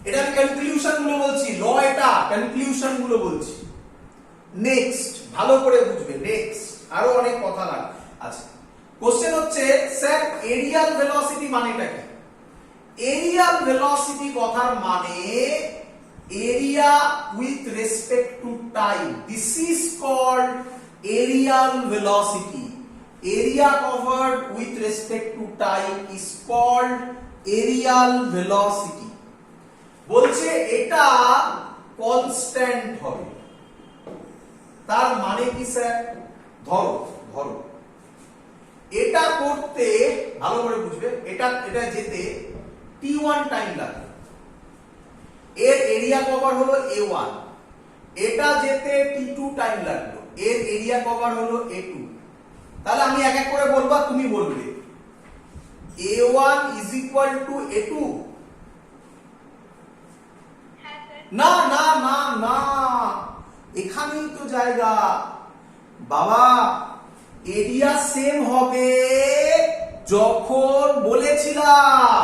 এটা আমি কনক্লুশন গুলো বলছি, ল এটা কনক্লুশন গুলো বলছি। নেক্সট ভালো করে বুঝবে, নেক্সট আরো অনেক কথা লাগে। আচ্ছা, কোশ্চেন হচ্ছে স্যার এরিয়াল ভেলোসিটি মানেটা কি? এরিয়াল ভেলোসিটি কথার মানে area with respect to time. This is called areal velocity. area covered with respect to time is called aerial velocity। বলছে এটা কনস্ট্যান্ট হবে। তার মানে কি স্যার? ধরো ধরো এটা করতে ভালো করে বুঝবে, এটা যেতে t1 টাইম লাগে, এর এরিয়া কভার হলো a1। এটা যেতে t2 টাইম লাগলো, এর এরিয়া কভার হলো a2। তাহলে আমি এক এক করে বলবো, তুমি বলবে a1 is equal to a2। না না না না, এখানেই তো জায়গা বাবা। এরিয়া সেম হবে যখন বলেছিলাম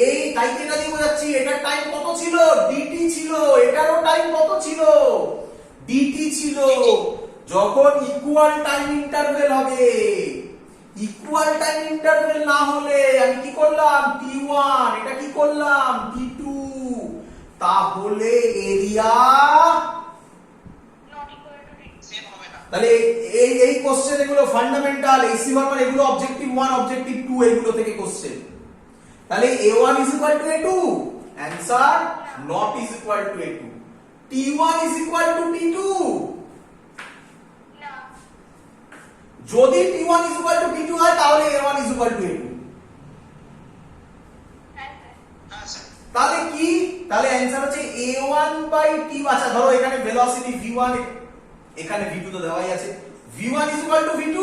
এই তাই এটা দিয়ে বোঝাচ্ছি, এটার টাইম কত ছিল? dt ছিল। এটারও টাইম কত ছিল? dt ছিল। যখন ইকুয়াল টাইম ইন্টারভেল হবে, ইকুয়াল টাইম ইন্টারভেল না হলে আমি কি করলাম? t1, এটা কি করলাম? t2। তাহলে এরিয়া তাহলে এই কোশ্চেন এগুলো ফান্ডামেন্টাল, এই সিমার এগুলো অবজেক্টিভ 1 অবজেক্টিভ 2 এগুলো থেকে কোশ্চেন। তাহলে a1 is equal to a2, answer not is equal to a2। t1 is equal to t2, যদি t1 is equal to t2 হয় তাহলে a1 is equal to a2। তাহলে কি? তাহলে অ্যানসার হচ্ছে a1 বাই t। আচ্ছা ধরো এখানে ভেলোসিটি v1, এখানে v2 তো দেওয়াই আছে, v1 is equal to v2।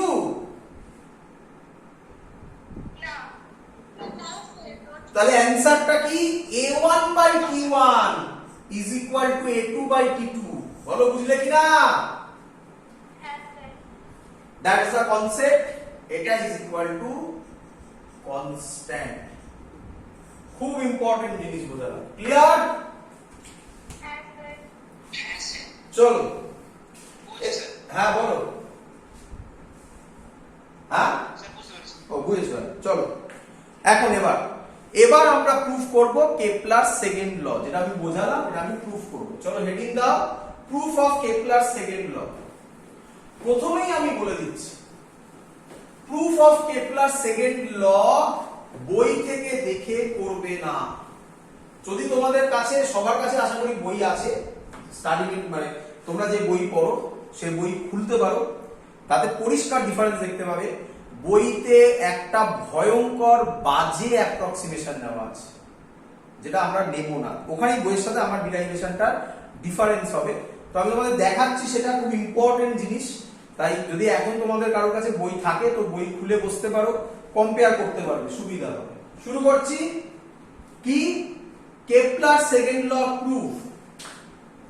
তাহলে অ্যানসারটা কি? a1 by t1 is equal to a2 by t2। বলো বুঝলে কিনা? That is the concept। এটা is equal to constant। খুব ইম্পর্টেন্ট জিনিস বোঝালাম, ক্লিয়ার? চলো হ্যাঁ বলো। হ্যাঁ ও বুঝেছো, চলো এখন এবার আমরা প্রুফ করব কেপলার সেকেন্ড ল, যেটা আমি বোঝালাম এটা আমি প্রুফ করব। চলো হেডিং দাও, proof of Kepler second law. প্রথমেই আমি বলে দিচ্ছি, proof of Kepler second law বই থেকে দেখে করবে না। যদি তোমাদের কাছে সবার কাছে আশা করি বই আছে, স্টাডি মানে তোমরা যে বই পড়ো সেই বই খুলতে পারো, তাতে পরিষ্কার ডিফারেন্স দেখতে পাবে। বইতে একটা ভয়ঙ্কর বাজে অ্যাপ্রক্সিমেশন নেওয়া আছে, যেটা আমরা নেব না। ওখানেই বইয়ের সাথে আমার ডিরাইভেশনটা ডিফারেন্স হবে। তো আমি তোমাদের দেখাচ্ছি, সেটা খুব ইম্পর্টেন্ট জিনিস। তাই যদি এখন তোমাদের কারোর কাছে বই থাকে তো বই খুলে বসতে পারো, কম্পেয়ার করতে পারবে, সুবিধা হবে। শুরু করছি। কি? Kepler second law proof.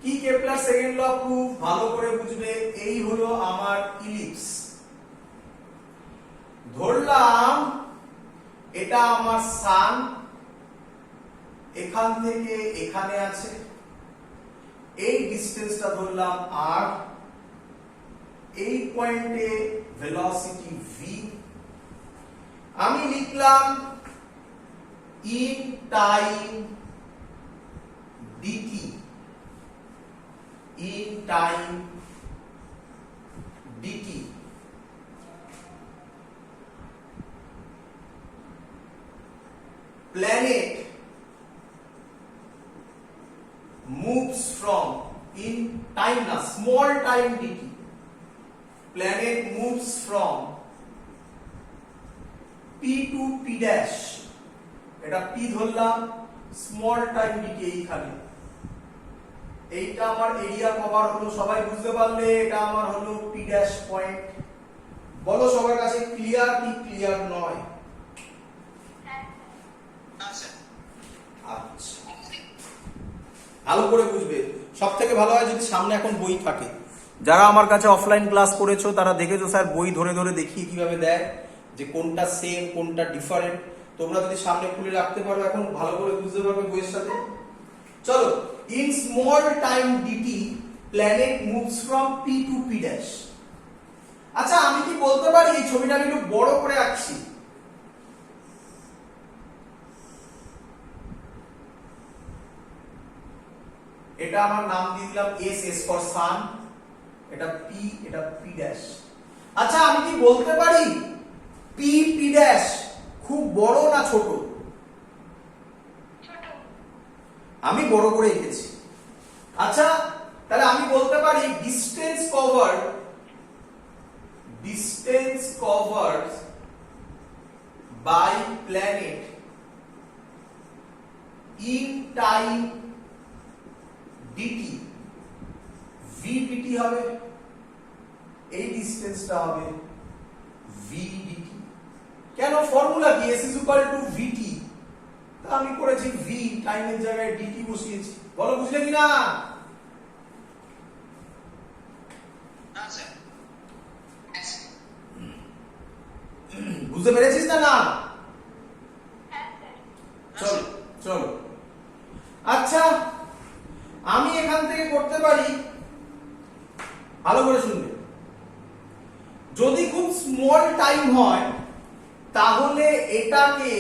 কি কেপলার সেকেন্ড ল প্রুফ? ভালো করে বুঝবে। এই হলো আমার ইলিপস, ধরলাম এটা আমার সান, এখান থেকে এখানে আছে, এই ডিসটেন্সটা ধরলাম r, এই পয়েন্টে ভেলোসিটি v। আমি লিখলাম in time dt, in time dt। planet moves from in time na small time dt, planet moves from p to p dash, এটা p ধরলাম, স্মল টাইম dt এইখানে। এইটা আমার এরিয়া কভার হলো, সবাই বুঝতে পারলে? এটা আমার হলো p dash পয়েন্ট। বলো সবার কাছে ক্লিয়ার কি ক্লিয়ার নয়? আচ্ছা ভালো করে বুঝবে। সব থেকে ভালো হয় যদি সামনে এখন বই থাকে। যারা আমার কাছে অফলাইন ক্লাস করেছো তারা দেখেছো স্যার বই ধরে ধরে দেখিয়ে কিভাবে দেয়, যে কোনটা সেম কোনটা ডিফারেন্ট। তোমরা যদি সামনে খুলে রাখতে পারো এখন ভালো করে বুঝতে পারবে বইয়ের সাথে। চলো, in small time dt planet moves from p to p dash। আচ্ছা আমি কি বলতে পারি, এই ছবিটা আমি একটু বড় করে আঁকছি, এটা আমার নাম দিয়ে দিলাম s, s ফর সান, এটা p, এটা p ড্যাশ। আচ্ছা আমি কি বলতে পারি p p ড্যাশ খুব বড় না ছোট? ছোট। আমি বড় করে এঁকেছি। আচ্ছা তাহলে আমি বলতে পারি distance covered by planet in time dt v dt হবে, এই ডিসটেন্সটা হবে v dt। কেন? ফর্মুলা কি? s vt, তা আমি করেছি v, টাইমের জায়গায় dt বসিয়েছি। বলো বুঝলে কি না? বুঝতে পেরেছিস না? না চলো চলো। আচ্ছা আমি এখান থেকে করতে পারি, ভালো করে শুনবে, যদি খুব স্মল টাইম হয় তাহলে এটাকে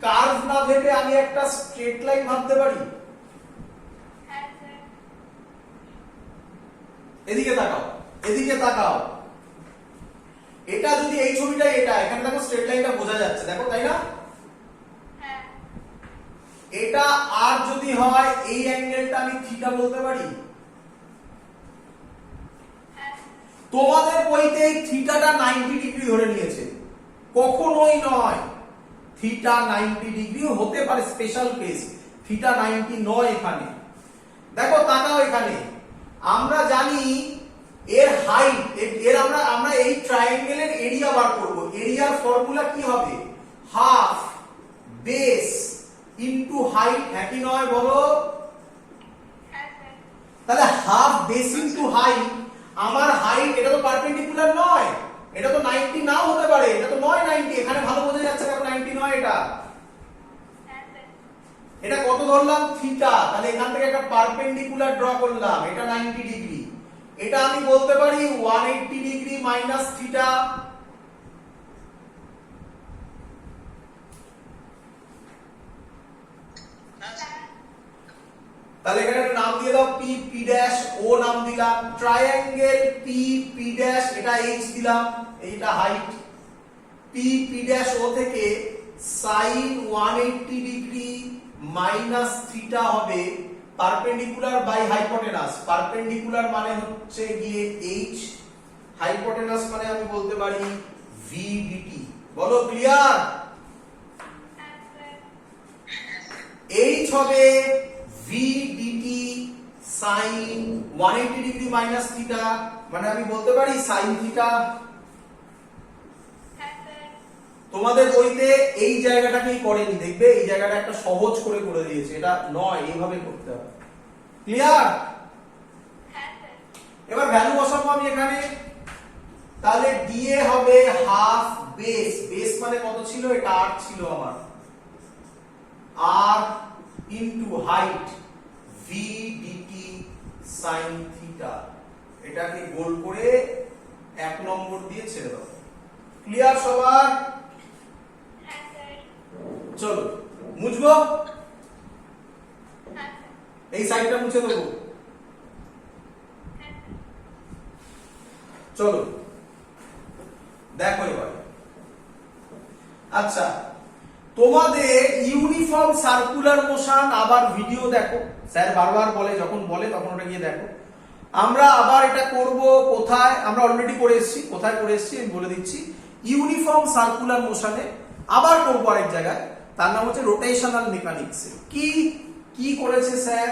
কার্ভ না ভেবে আমি একটা স্ট্রেট লাইন ভাবতে পারি। এদিকে তাকাও, এদিকে তাকাও, এটা যদি এই ছবিটা, এটা এখানে দেখো স্ট্রেট লাইনটা বোঝা যাচ্ছে, দেখো তাই না? এটা আর যদি হয় এই অ্যাঙ্গেলটা আমি থিটা বলতে পারি। তোমাদের বইতে এই থিটাটা 90 ডিগ্রি ধরে নিয়েছে, কখনোই নয়। থিটা 90 ডিগ্রি হতে পারে স্পেশাল কেস, থিটা 90 নয় এখানে। দেখো তাকাও এখানে, আমরা জানি এর হাইট, এর আমরা এই ট্রায়াঙ্গেলের এরিয়া বার করব। এরিয়ার ফর্মুলা কি হবে? হাফ বেস ইনটু হাইট, হ্যাঁ কি নয় বলো? তাহলে হাফ বেস ইনটু হাইট, আমার হাইট এটা তো পারপেন্ডিকুলার নয়, এটা তো 90 নাও হতে পারে, এটা তো নয় 90, এখানে ভালো বোঝা যাচ্ছে দেখো 90 নয় এটা। এটা কত ধরলাম? থিটা, তাহলে এখান থেকে একটা পারপেন্ডিকুলার ড্র করলাম, এটা 90 ডিগ্রি। এটা আমি বলতে পারি 180 ডিগ্রি মাইনাস থিটা। তাহলে এখানে একটা নাম দিয়ে দাও p p ড্যাশ, ও নাম দিলাম, ট্রায়াঙ্গেল p p ড্যাশ, এটা h দিলাম, এইটা height. p p dash O থেকে sin 180 ডিগ্রি মাইনাস থিটা হবে পারপেন্ডিকুলার বাই হাইপোটেনাস। পারপেন্ডিকুলার মানে হচ্ছে গিয়ে h, হাইপোটেনাস মানে আমি বলতে পারি v dt। বলো ক্লিয়ার? h হবে v dt sin 180 degree minus theta, মানে আমি বলতে পারি sin থিটা। তোমাদের বইতে এই জায়গাটাকেই করেনি, দেখবে এই জায়গাটা একটা সহজ করে করে দিয়েছে, এটা নয়, এইভাবে করতে হবে। ক্লিয়ার? এবার ভ্যালু বসাবো আমি এখানে, তাহলে dA হবে হাফ বেস, বেস মানে কত ছিল? এটা r ছিল আমার, r into height v dt sin theta. এটাকে গোল করে 1 নম্বর দিয়ে ছেড়ে দাও। ক্লিয়ার সবার? চলো মুছবো, এই সাইডটা মুছে দেবো। চলো দেখো এবার। আচ্ছা তোমাদের ইউনিফর্ম সার্কুলার মোশন আবার ভিডিও দেখো, স্যার বারবার বলে, যখন বলে তখন ওটা গিয়ে দেখো। আমরা আবার এটা করব কোথায়? আমরা অলরেডি করে এসেছি, কোথায় করে এসেছি আমি বলে দিচ্ছি। ইউনিফর্ম সার্কুলার মোশনে আবার করবো আরেক জায়গায়, তার নাম হচ্ছে রোটেশনাল মেকানিক্স। কি কি করেছে স্যার?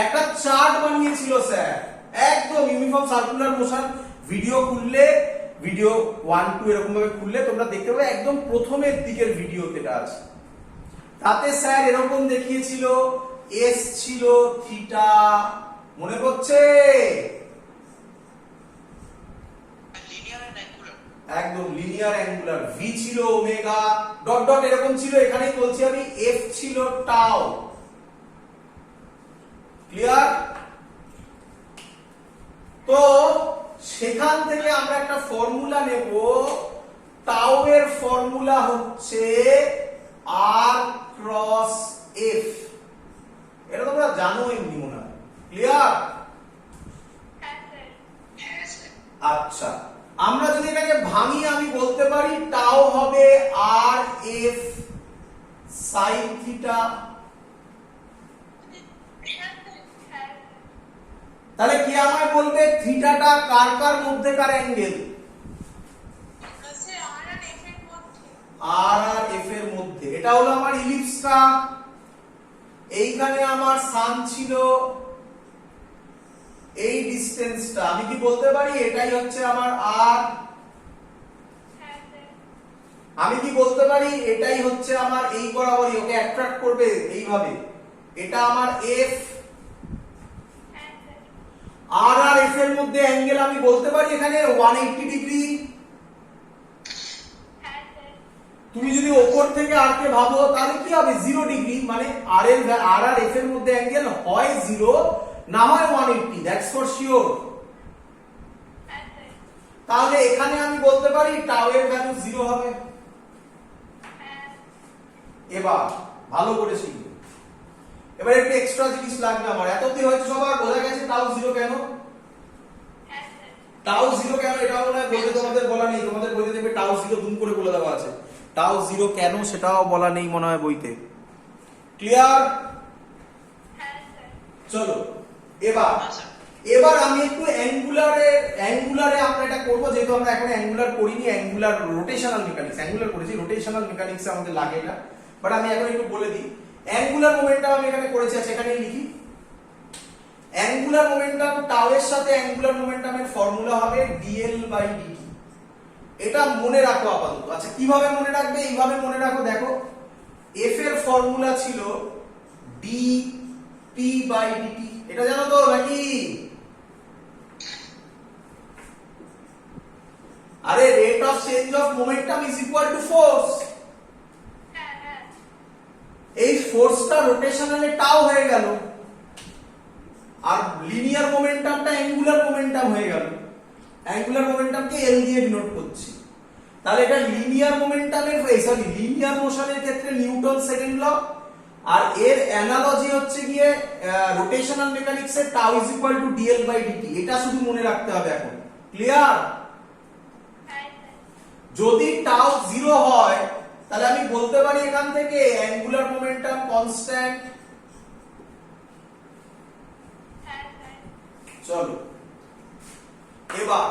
একটা চার্ট বানিয়েছিল স্যার, একদম ইউনিফর্ম সার্কুলার মোশন। ভিডিও খুললে, ভিডিও 1 2 এরকম ভাবে খুললে তোমরা দেখতে পাবে, একদম প্রথমের দিকের ভিডিওতে এটা আছে। তাতে স্যার এরকম দেখিয়েছিল, এস ছিল থিটা, মনে পড়ছে? একদম লিনিয়ার অ্যাঙ্গুলার, ভি ছিল ওমেগা, ডট ডট এরকম ছিল, এখানেই বলছি আমি, এফ ছিল টাউ। ক্লিয়ার? তো সেখান থেকে আমরা একটা ফর্মুলা নেব, টাউ এর ফর্মুলা হচ্ছে আর ক্রস এফ। এটা তোমরা জানো এমনি মনে হয়। ক্লিয়ার? আচ্ছা, আমরা যদি এটাকে ভাঙি আমি বলতে পারি টাউ হবে আর এফ সাইন থিটা। তাহলে কি আমায় বলবে থিটাটা কার কার মধ্যেকার অ্যাঙ্গেল? আর আর এফ এর মধ্যে। এটা হলো আমার ইলিপসটা, এইখানে আমার সান ছিল, এই ডিসটেন্সটা আমি কি বলতে পারি এটাই হচ্ছে আমার আর। আমি কি বলতে পারি এটাই হচ্ছে আমার এই বরাবরই ওকে অ্যাট্রাক্ট করবে এইভাবে, এটা আমার এফ। আর আর এফ এর মধ্যে অ্যাঙ্গেল আমি বলতে পারি এখানে 180 ডিগ্রি। তুমি যদি উপর থেকে আর কে ভাবো তাহলে কি হবে 0 ডিগ্রি, মানে আর আর এফ এর মধ্যে অ্যাঙ্গেল হয় 0 না হয় 180, দ্যাটস ফর শিওর। তাহলে এখানে আমি বলতে পারি টাউ এর ভ্যালু 0 হবে। এবার ভালো করে শিখবে। এবার একটু এক্সট্রা জিনিস লাগবে আমার। এতদিন হয়তো সবার বোঝা গেছে টাউ 0 কেন। টাউ 0 কেন এটাও মনে হয় বলতে তোমাদের বলা নেই, তোমাদের বইতে দেখবে টাউ 0 দুম করে বলে দেওয়া আছে। টাউ 0 কেন সেটাও বলা নেই মনে হয় বইতে। ক্লিয়ার? চলো এবার আমি একটু অ্যাঙ্গুলারে আমরা এটা করব, যেহেতু আমরা এখন অ্যাঙ্গুলার করিনি, অ্যাঙ্গুলার রোটেশনাল মেকানিক্স, অ্যাঙ্গুলার করেছি, রোটেশনাল মেকানিক্স আমাদের লাগে এটা, বাট আমি এখন একটু বলে দিই। অ্যাঙ্গুলার মোমেন্টাম আমি এখানে করেছি, সেখানেই লিখি। অ্যাঙ্গুলার মোমেন্টাম টাউ এর সাথে অ্যাঙ্গুলার মোমেন্টামের ফর্মুলা হবে dl/dt। এটা মনে রাখো আপাতত। আচ্ছা, কিভাবে মনে রাখবে? এইভাবে মনে রাখো, দেখো f এর ফর্মুলা ছিল dp/dt, এটা জানো তো নাকি? আরে rate of change of momentum is equal to force. এই ফোর্সটা রোটেশনালে টাউ হয়ে গেল, আর লিনিয়ার মোমেন্টামটা অ্যাঙ্গুলার মোমেন্টাম হয়ে গেল। অ্যাঙ্গুলার মোমেন্টামকে এল দিয়ে ডিনোট করছি। তাহলে এটা লিনিয়ার মোমেন্টামের লিনিয়ার মোশনের ক্ষেত্রে নিউটন সেকেন্ড ল, আর এর অ্যানালজি হচ্ছে গিয়ে রোটেশনাল মেকানিক্সের tau is equal two dl/dt। এটা শুধু মনে রাখতে হবে এখন। ক্লিয়ার? যদি টাউ 0 হয় তাহলে আমি বলতে পারি এখান থেকে অ্যাঙ্গুলার মোমেন্টাম কনস্ট্যান্ট। চলো এবার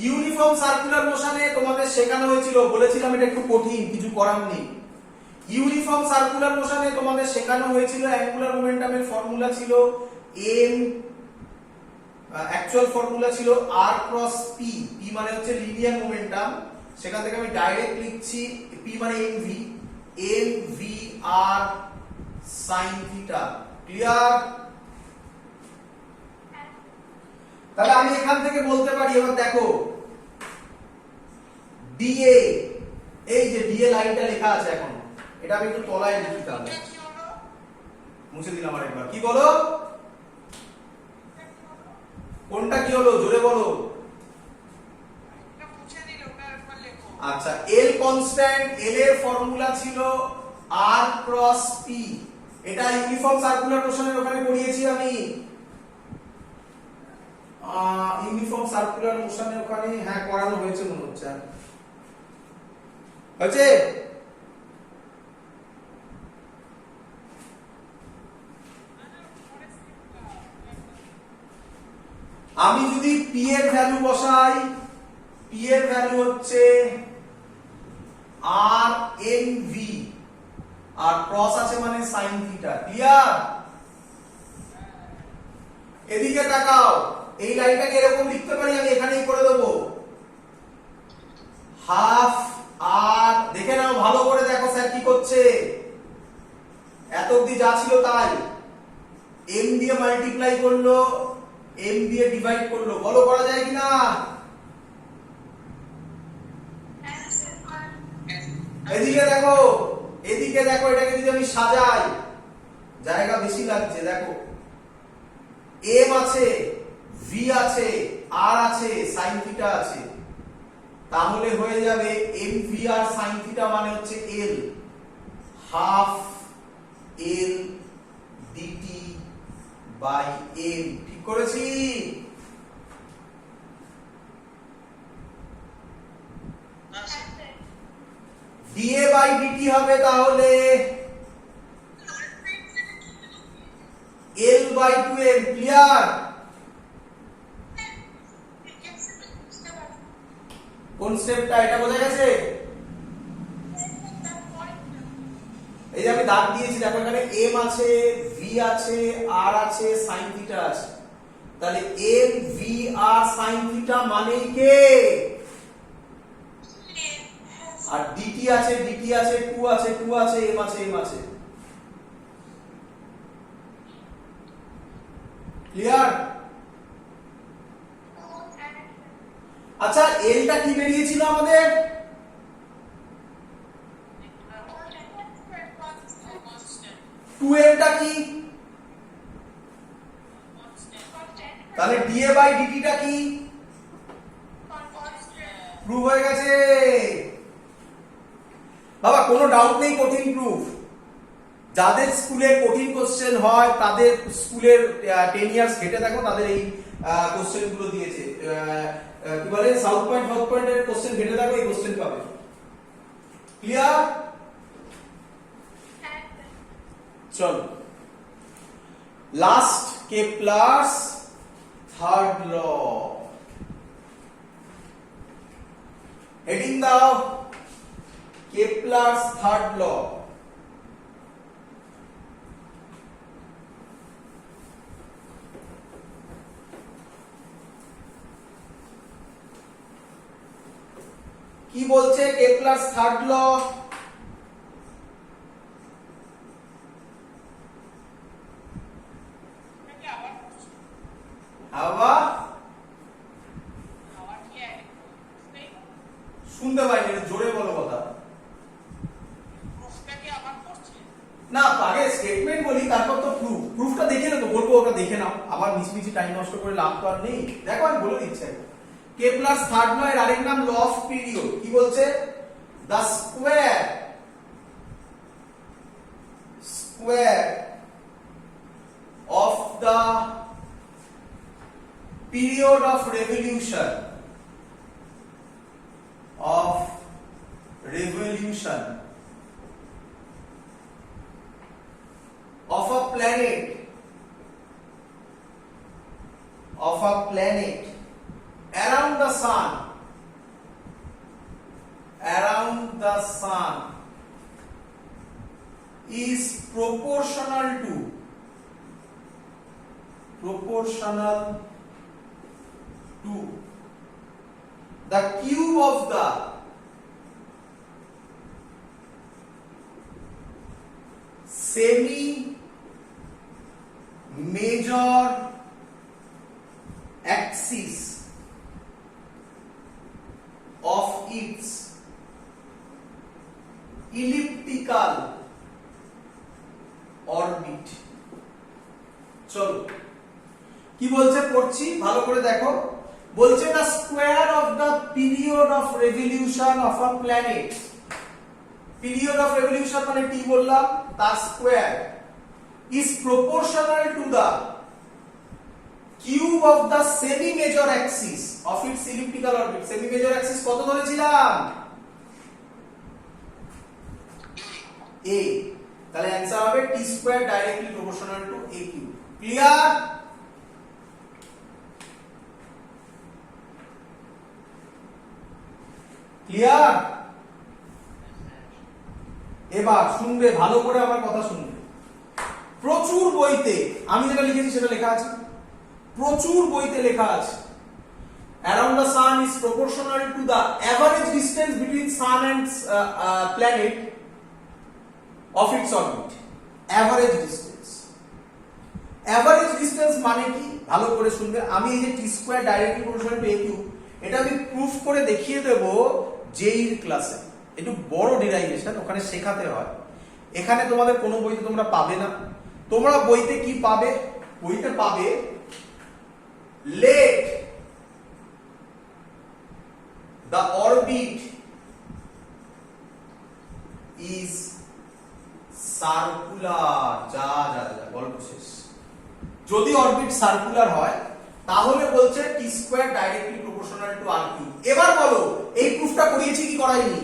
ইউনিফর্ম সার্কুলার মোশনে তোমাদের শেখানো হয়েছিল, বলেছিলাম এটা একটু কঠিন, কিছু করার নেই। ইউনিফর্ম সার্কুলার মোশনে তোমাদের শেখানো হয়েছিল অ্যাঙ্গুলার মোমেন্টামের ফর্মুলা ছিল m, অ্যাকচুয়াল ফর্মুলা ছিল r ক্রস p। p মানে হচ্ছে লিনিয়ার মোমেন্টাম, সেখান থেকে আমি ডাইরেক্ট লিখছি p মানে mv r sin theta. Clear? তাহলে আমি এখান থেকে বলতে পারি, এবার দেখো dA, এই যে dA লাইনটা লেখা আছে এখন, এটা আমি একটু তলায় লিখি, তাহলে মুছে দিলাম আরেকবার। কি বলো? কোনটা কি হলো জোরে বলো। আচ্ছা, L কনস্ট্যান্ট, L এর ফর্মুলা ছিল R ক্রস P। এটা ইউনিফর্ম সার্কুলার মোশনের ওখানে পড়িয়েছি আমি। ইউনিফর্ম সার্কুলার মোশনের ওখানে হ্যাঁ করানো হয়েছে মনে হচ্ছে। হয়েছে? আমি যদি p এর ভ্যালু বসাই, p এর ভ্যালু হচ্ছে r nv, আর ক্রস আছে মানে sin থিটা। ক্লিয়ার? এদিকে তাকাও, এই লাইনটাকে এরকম লিখতে পারি আমি, এখানেই করে দেব হাফ আর। দেখে নাও ভালো করে, দেখো স্যার কি করছে। এত অবধি যা ছিল তাই, m দিয়ে মাল্টিপ্লাই করলো, m দিয়ে ডিভাইড করলো, বলো করা যায় কিনা? এদিকে দেখো, এদিকে দেখো, এটাকে যদি আমি সাজাই, জায়গা বেশি লাগছে, দেখো এম আছে, ভি আছে, আর আছে, সাইন থিটা আছে, তাহলে হয়ে যাবে M V R sine theta মানে হচ্ছে L, half L DT by M. ঠিক করেছি? ডিএ বাই ডিটি হবে তাহলে L by two M. Clear? কোন স্টেপটা? এটা বোঝা গেছে? এই যে আমি দাগ দিয়েছি দেখো, এখানে এম আছে, ভি আছে, আর আছে, সাইন থিটা আছে, তাহলে M V R sine theta মানেই কে? আর ডিটি আছে, ডিটি আছে, 2 আছে, 2 আছে, এম আছে, এম আছে। ক্লিয়ার? আচ্ছা, এলটা কি বেরিয়েছিল আমাদের? টু এমটা কি? তাহলে ডিএ বাই ডিটিটা কি? প্রুফ হয়ে গেছে বাবা, কোনো ডাউট নেই, কঠিন প্রুফ। যাদের স্কুলে কঠিন কোশ্চেন হয় তাদের স্কুলের 10 ইয়ার্স ঘেটে দেখো, তাদের এই কোশ্চেন গুলো দিয়েছে। কি বলে, সাউথ পয়েন্ট নর্থ পয়েন্টের কোশ্চেন ঘেটে দেখো, এই কোশ্চেন পাবে। ক্লিয়ার? চলো লাস্ট, কেপলারস থার্ড ল। হেডিং দাও কেপলারস থার্ড ল। কি বলছে কেপলারস থার্ড ল? আবার শুনতে পাইনি, জোরে বলো কথা। না, আগে স্টেটমেন্ট বলি, তারপর তো প্রুফ। প্রুফটা দেখে নেবো, বলবো ওটা দেখে নাও, আবার মিছমিছি টাইম নষ্ট করে লাভ তো আর নেই। দেখো আমি বলে দিচ্ছি। কেপলারস থার্ড ল এর আরেক নাম ল অফ পিরিয়ড। কি বলছে? the square of the period of revolution of a planet around the sun is proportional to the cube of the semi major axis of its elliptical orbit। চলো কি বলছে পড়ছি, ভালো করে দেখো। বলছে the square of the period of revolution of a planet, period of revolution মানে t বললাম, তার square is proportional to the cube of the semi major axis of its elliptical orbit। semi major axis কত ধরেছিলাম? a, তাহলে answer হবে t square directly proportional two a cube. Clear? Clear? এবার শুনবে, ভালো করে আমার কথা শুনবে। প্রচুর বইতে আমি যেটা লিখেছি সেটা লেখা আছে, প্রচুর বইতে লেখা আছে around the sun is proportional to the average distance between sun and planet of its orbit। average distance মানে কি ভালো করে শুনবে। আমি এই যে t square directly proportional two a cube, এটা আমি প্রুফ করে দেখিয়ে দেব জেইর ক্লাসে। একটু বড় ডিরাইভেশন, ওখানে শেখাতে হয়। এখানে তোমাদের কোনো বইতে তোমরা পাবে না। তোমরা বইতে কি পাবে? বইতে পাবে let the orbit is circular. যা যা যা গল্প শেষ। যদি অরবিট সার্কুলার হয় তাহলে বলছে T square directly proportional to R cube. এবার বলো এই প্রুফটা করিয়েছি কি করাইনি?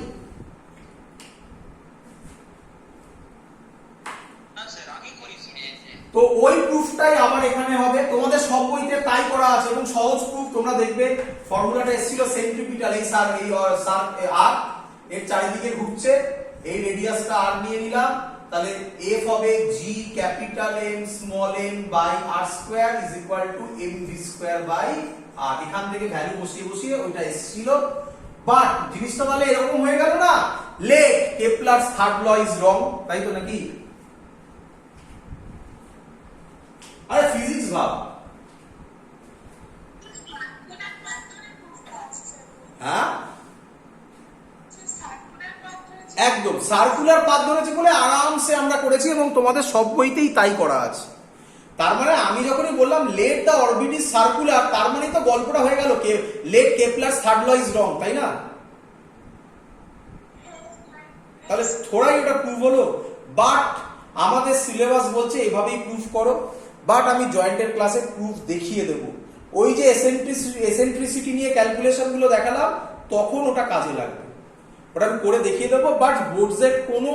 তো ওই প্রুফটাই আবার এখানে হবে, তোমাদের সব বইতে তাই করা আছে এবং সহজ প্রুফ। তোমরা দেখবে ফর্মুলাটা এসেছিল সেন্ট্রিপিটাল, এই সার এই সার আর এর চারিদিকে ঘুরছে, এই রেডিয়াসটা আর নিয়ে নিলাম, তাহলে f হবে g capital M small m by r square is equal to mv square by r। এখান থেকে ভ্যালু বসিয়ে বসিয়ে ওইটা এসেছিল। বাট জিনিসটা তাহলে এরকম হয়ে গেল না, let Kepler's third law is wrong, তাই তো নাকি? আরে ফিজিক্স ভাব। হ্যাঁ একদম সার্কুলার পাথ ধরেছে বলে আরামসে আমরা করেছি এবং তোমাদের সব বইতেই তাই করা আছে। তার মানে আমি যখনই বললাম let the orbit is circular, তার মানে তো গল্পটা হয়ে গেল কে let Kepler's third law is wrong, তাই না? তাহলে থোড়াই ওটা প্রুফ হলো। বাট আমাদের সিলেবাস বলছে এভাবেই প্রুফ করো। বাট আমি জয়েন্টের ক্লাসে প্রুফ দেখিয়ে দেব। ওই যে এসেন্ট্রিসিটি নিয়ে ক্যালকুলেশন গুলো দেখালাম তখন ওটা কাজে লাগবে, ওটা আমি করে দেখিয়ে দেবো। বাট বোর্ডসের কোনো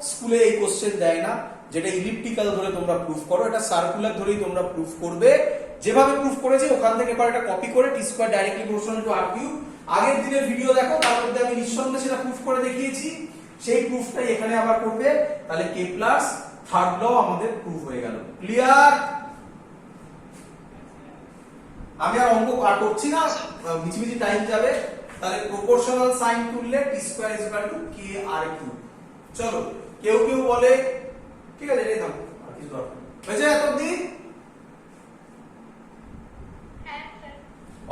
স্কুলে এই কোশ্চেন দেয় না যেটা ইলিপ্টিক্যাল ধরে তোমরা প্রুফ করো, এটা সার্কুলার ধরেই তোমরা প্রুফ করবে। যেভাবে প্রুফ করেছে ওখান থেকে এবার এটা কপি করে T square directly proportional to R cube. আগের দিনের ভিডিও দেখো, তার মধ্যে আমি নিঃসন্দেহে সেটা প্রুফ করে দেখিয়েছি, সেই প্রুফটাই এখানে আবার করবে। তাহলে কেপলারস থার্ড ল আমাদের প্রুফ হয়ে গেল। ক্লিয়ার? আমি আর অঙ্ক আর করছি না, মিছিমিছি টাইম যাবে। তাহলে প্রপোর্শনাল সাইন তুললে T square is equal to K R cube. চলো কেউ কেউ বলে, ঠিক আছে এটাই থাকো, আর কিছু দরকার হয়েছে এত অবধি?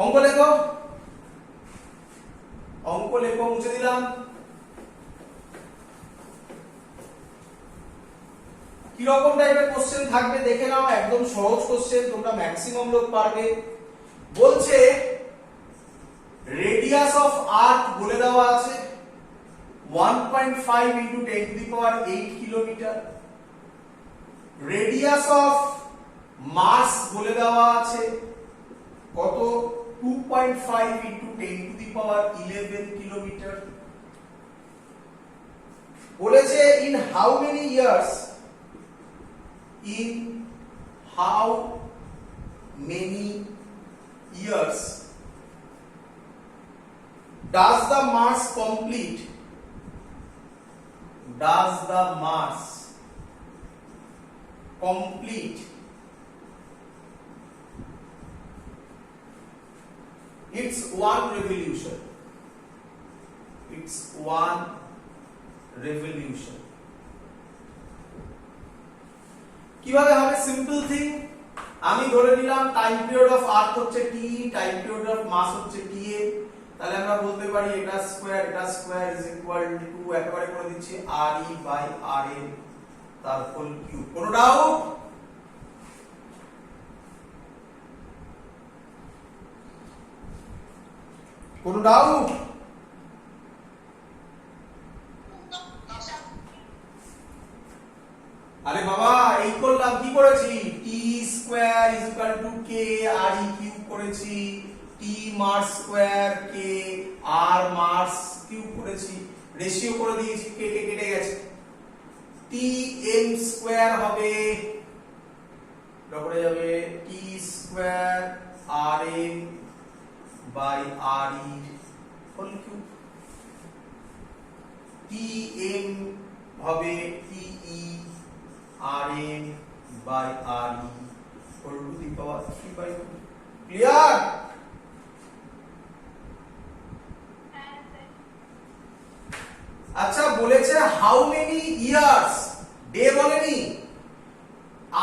অঙ্ক লেখো, অঙ্ক লেখো, মুছে দিলাম। কি রকম টাইপের কোশ্চেন থাকবে দেখে নাও, একদম সহজ কোশ্চেন, তোমরা ম্যাক্সিমাম লোক পারবে। বলছে রেডিয়াস অফ আর্থ বলে দেওয়া আছে 1.5 into 10 to the power 8 kilometre. Radius of Mars বলে দেওয়া আছে কত, 2.5 into 10 to the power 11 kilometre. বলেছে in how many years, in how many years does the Mars complete its one revolution? কিভাবে হবে? সিম্পল থিং, আমি ধরে নিলাম টাইম পিরিয়ড অফ আর্থ হচ্ছে টি, টাইম পিরিয়ড অফ মাস হচ্ছে টি এ। তাহলে আমরা বলতে পারি এটা স্কয়ার ইজ ইকুয়াল টু, একেবারে করে দিচ্ছি আর ই বাই আর এ তার হোল কিউব। কোনো ডাউট? কোনো ডাউট? আরে বাবা এই করলাম, কি করেছি? T square is equal to K R E cube করেছি, T Mars square K R Mars cube করেছি, রেশিও করে দিয়েছি, কে কে কেটে গেছে, টি এম স্কয়ার হবে, পড়ে যাবে T square R M by R E whole cube. T M হবে T E Rn by Re whole to the power 3 by 2. Clear? আচ্ছা বলেছে হাউ মেনি ইয়ার্স, ডে বলেনি।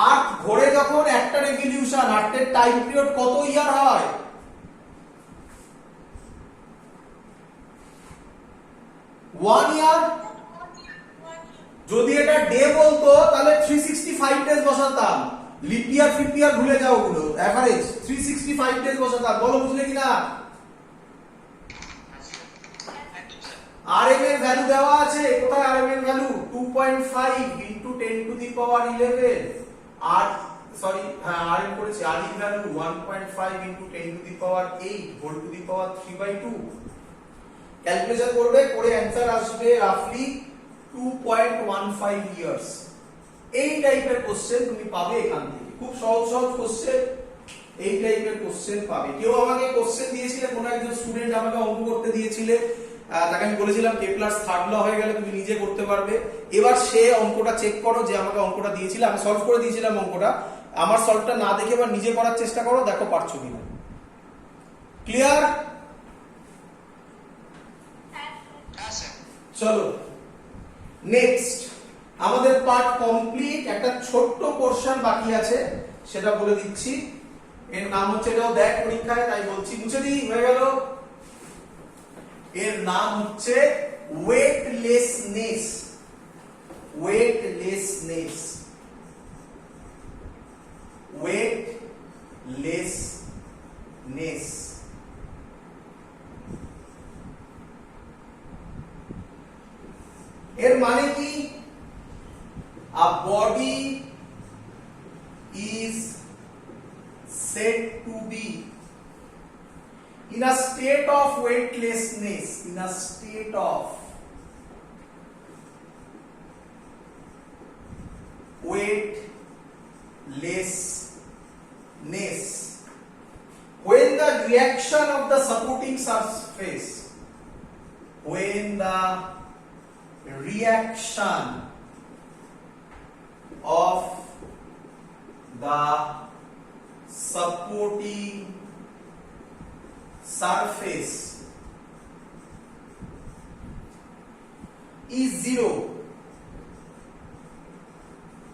আর্থ ঘোরে যখন একটা রেভলিউশন, আর্থের টাইম পিরিয়ড কত ইয়ার হয়? 1 ইয়ার। যদি এটা ডে বলতো তাহলে 365 ডেজ বসাতাম, লিপ ইয়ার ফিপ ইয়ার ভুলে যাও, ওগুলো এভারেজ 365 ডেজ বসে থাক। বলো বুঝলে কিনা? RM এর ভ্যালু দেওয়া আছে, কোথায় RM এর value? 2.5 into 10 to the power 11। আর সরি, হ্যাঁ RM করেছি, R এর value 1.5 into 10 to the power 8 whole to the power 3/2। Calculation করবে, করে অ্যানসার আসবে রাফলি 2.15 ইয়ার্স। এই টাইপের কোশ্চেন তুমি পাবে এখান থেকে, খুব সহজ সহজ কোশ্চেন, এই টাইপের কোশ্চেন পাবে। কেউ আমাকে কোশ্চেন দিয়েছিলে, কোন একজন স্টুডেন্ট আমাকে অঙ্ক করতে দিয়েছিলে, তাকে আমি বলেছিলাম কেপলার থার্ড ল হয়ে গেলে তুমি নিজে করতে পারবে। এবার সে অঙ্কটা চেক করো, যে আমাকে অঙ্কটা দিয়েছিল, আমি সলভ করে দিয়েছিলাম অঙ্কটা, আমার সলভটা না দেখে এবার নিজে করার চেষ্টা করো, দেখো পারছো কিনা। ক্লিয়ার? চলো নেক্সট, আমাদের পার্ট কমপ্লিট। একটা ছোট্ট পোরশন বাকি আছে, সেটা বলে দিচ্ছি। এর নাম হচ্ছে, এটাও দেখ পরীক্ষায়, তাই বলছি, মুছে দিই, হয়ে গেল। এর নাম হচ্ছে ওয়েটলেসনেস। Weightlessness, weightlessness. এর মানে কি? A body is said to be in a state of weightlessness, in a state of weightlessness when the reaction of the supporting surface, when the reaction of the supporting surface is zero,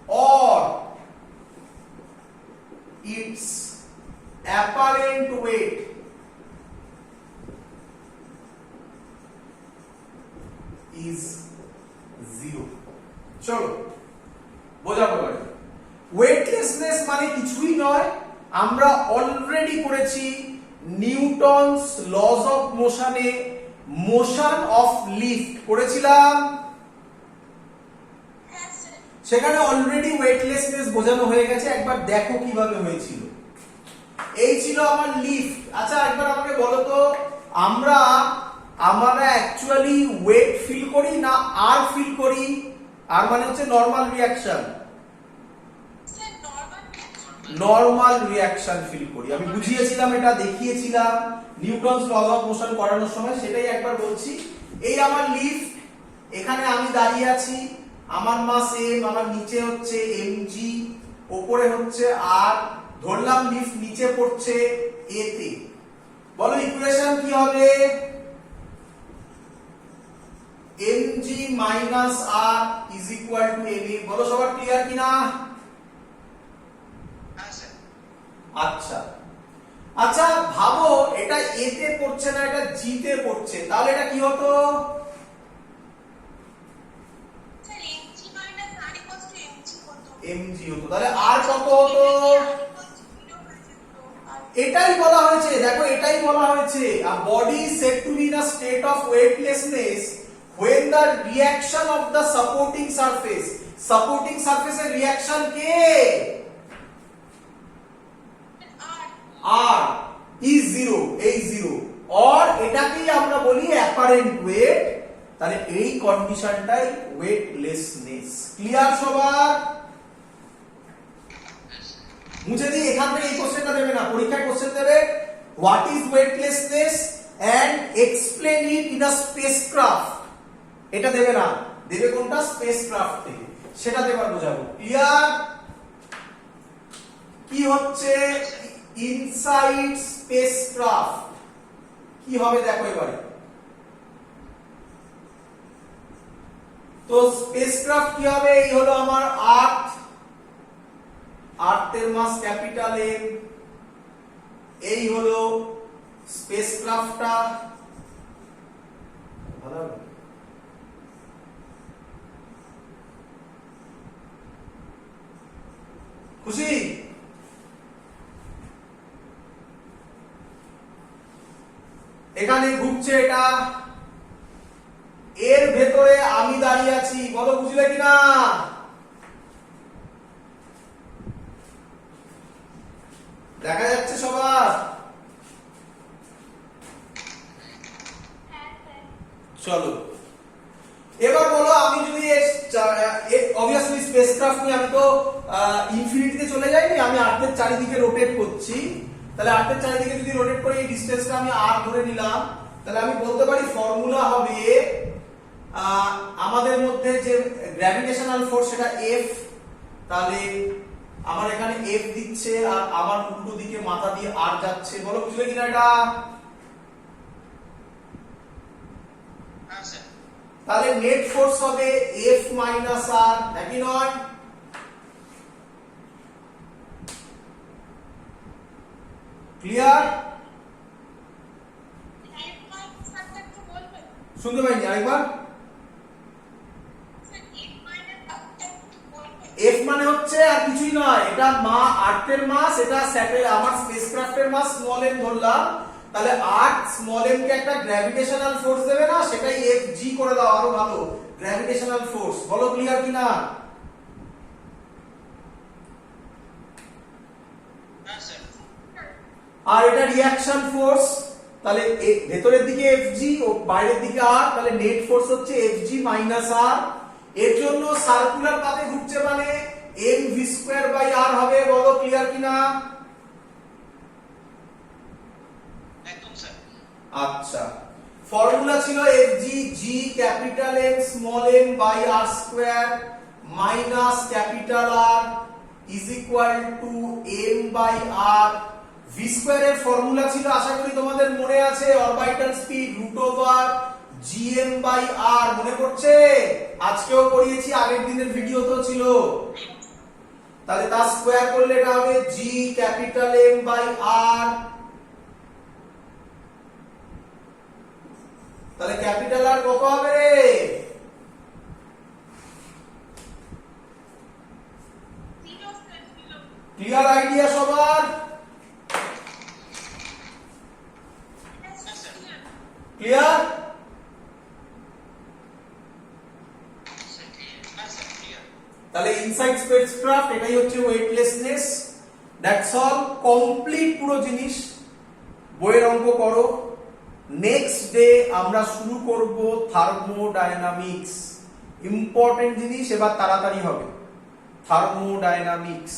or its apparent weight is zero. চলো বোঝাবো এবার। Weightlessness মানে কিছুই নয়, আমরা already করেছি Newton's laws of মোশনে motion of lift করেছিলাম, সেখানে অলরেডি ওয়েটলেসনেস বোঝানো হয়ে গেছে। একবার দেখো কিভাবে হয়েছিল। এই ছিল আমার লিফট। আচ্ছা একবার আমাকে বলো তো, আমরা অ্যাকচুয়ালি ওয়েট ফিল করি না আর ফিল করি? আর মানে হচ্ছে normal reaction, normal reaction feel করি। আমি বুঝিয়েছিলাম, এটা দেখিয়েছিলাম নিউটনস লজ অফ মোশন করানোর সময়, সেটাই একবার বলছি। এই আমার লিফট, এখানে আমি দাঁড়িয়ে আছি, আমার মাস m, আমার নিচে হচ্ছে mg, উপরে হচ্ছে r, ধরলাম লিফট নিচে পড়ছে a তে। বলো ইকুয়েশন কি হবে? mg minus r is equal to ma। বলো সবার ক্লিয়ার কিনা? আচ্ছা আচ্ছা, ভাবো এটা a তে পড়ছে না, এটা g তে পড়ছে, তাহলে এটা কি হতো? mg হতো। তাহলে r কত হতো? এটাই বলা হয়েছে, দেখো এটাই বলা হয়েছে, a body is said to be in a state of weightlessness when the reaction of the supporting surface, supporting surface এর reaction K? r is zero, এই জিরো, or এটাকেই আমরা বলি অ্যাপারেন্ট ওয়েট। তাহলে এই কন্ডিশনটাই ওয়েটলেসনেস। ক্লিয়ার সবার? মুছে দিই, এখান থেকে এই কোশ্চেনটা দেবে না, পরীক্ষায় কোশ্চেন দেবে what is weightlessness and explain it in a spacecraft. এটা দেবে না, দেবে কোনটা? স্পেসক্রাফট থেকে, সেটা দেবার বোঝাবো। ক্লিয়ার? কি হচ্ছে ইনসাইড স্পেসক্রাফট? কি হবে দেখো এবারে। তো স্পেসক্রাফট কি হবে? এই হলো আমার আর্থ, আর্থের মাস ক্যাপিটাল এম, এই হলো স্পেসক্রাফটটা। ভালো হবে? খুশি? এখানে ঘুরছে এটা, এর ভেতরে আমি দাঁড়িয়ে আছি, বলো বুঝলে কিনা? দেখা যাচ্ছে সবার? চলো এবার বলো, আমি যদি অবভিয়াসলি স্পেসক্রাফট নিয়ে, আমি তো ইনফিনিটিতে চলে যাইনি, আমি আর্থের চারিদিকে রোটেট করছি। তাহলে আর্থের চারিদিকে যদি রোটেট করে এই ডিসটেন্সটা আমি আর ধরে নিলাম, তাহলে আমি বলতে পারি ফর্মুলা হবে আমাদের মধ্যে যে গ্র্যাভিটেশনাল ফোর্স সেটা এফ, তাহলে আমার এখানে এফ দিচ্ছে আর আমার উল্টো দিকে মাথা দিয়ে আর যাচ্ছে, বলো বুঝলে কিনা এটা? তাহলে নেট ফোর্স হবে এফ মাইনাস আর, একই নয়? ক্লিয়ার? শুনতে পাইনি, আরেকবার। এফ মানে হচ্ছে আর কিছুই নয়, এটা আর্থের মাস, এটা স্যাটেলাইট আমার স্পেসক্রাফটের মাস স্মল এম ধরলাম, তাহলে আর্থ স্মল এম কে একটা গ্র্যাভিটেশনাল ফোর্স দেবে না, সেটাই এফ জি করে দাও, আরো ভালো গ্র্যাভিটেশনাল ফোর্স। বলো ক্লিয়ার কিনা? আর এটা রিঅ্যাকশন ফোর্স, তাহলে ভেতরের দিকে এফ জি ও বাইরের দিকে আর, তাহলে নেট ফোর্স হচ্ছে এফ জি মাইনাস আর। এর জন্য সার্কুলার পাথে ঘুরছে মানে M V square by R হবে, বলো ক্লিয়ার কিনা? একদম স্যার। আচ্ছা, ফর্মুলা ছিল F G G capital M small M by R square minus capital R is equal to M by R. V square এর ফর্মুলা ছিল, আশা করি তোমাদের মনে আছে, orbital speed root over GM by R, মনে পড়ছে? আজকেও করিয়েছি, আগের দিনের ভিডিওতেও ছিল। তাহলে তার স্কয়ার করলে এটা হবে জি ক্যাপিটাল এম বাই আর, তাহলে ক্যাপিটাল আর কত হবে রে? ক্লিয়ার আইডিয়া সবার? ক্লিয়ার? তাহলে ইনসাইড স্পেসক্রাফট এটাই হচ্ছে ওয়েটলেসনেস। দ্যাটস অল, কমপ্লিট পুরো জিনিস। বইয়ের অঙ্ক করো। নেক্সট ডে আমরা শুরু করব থার্মোডায়নামিক্স। ইম্পর্টেন্ট জিনিস, এবার তাড়াতাড়ি হবে। থার্মোডায়নামিক্স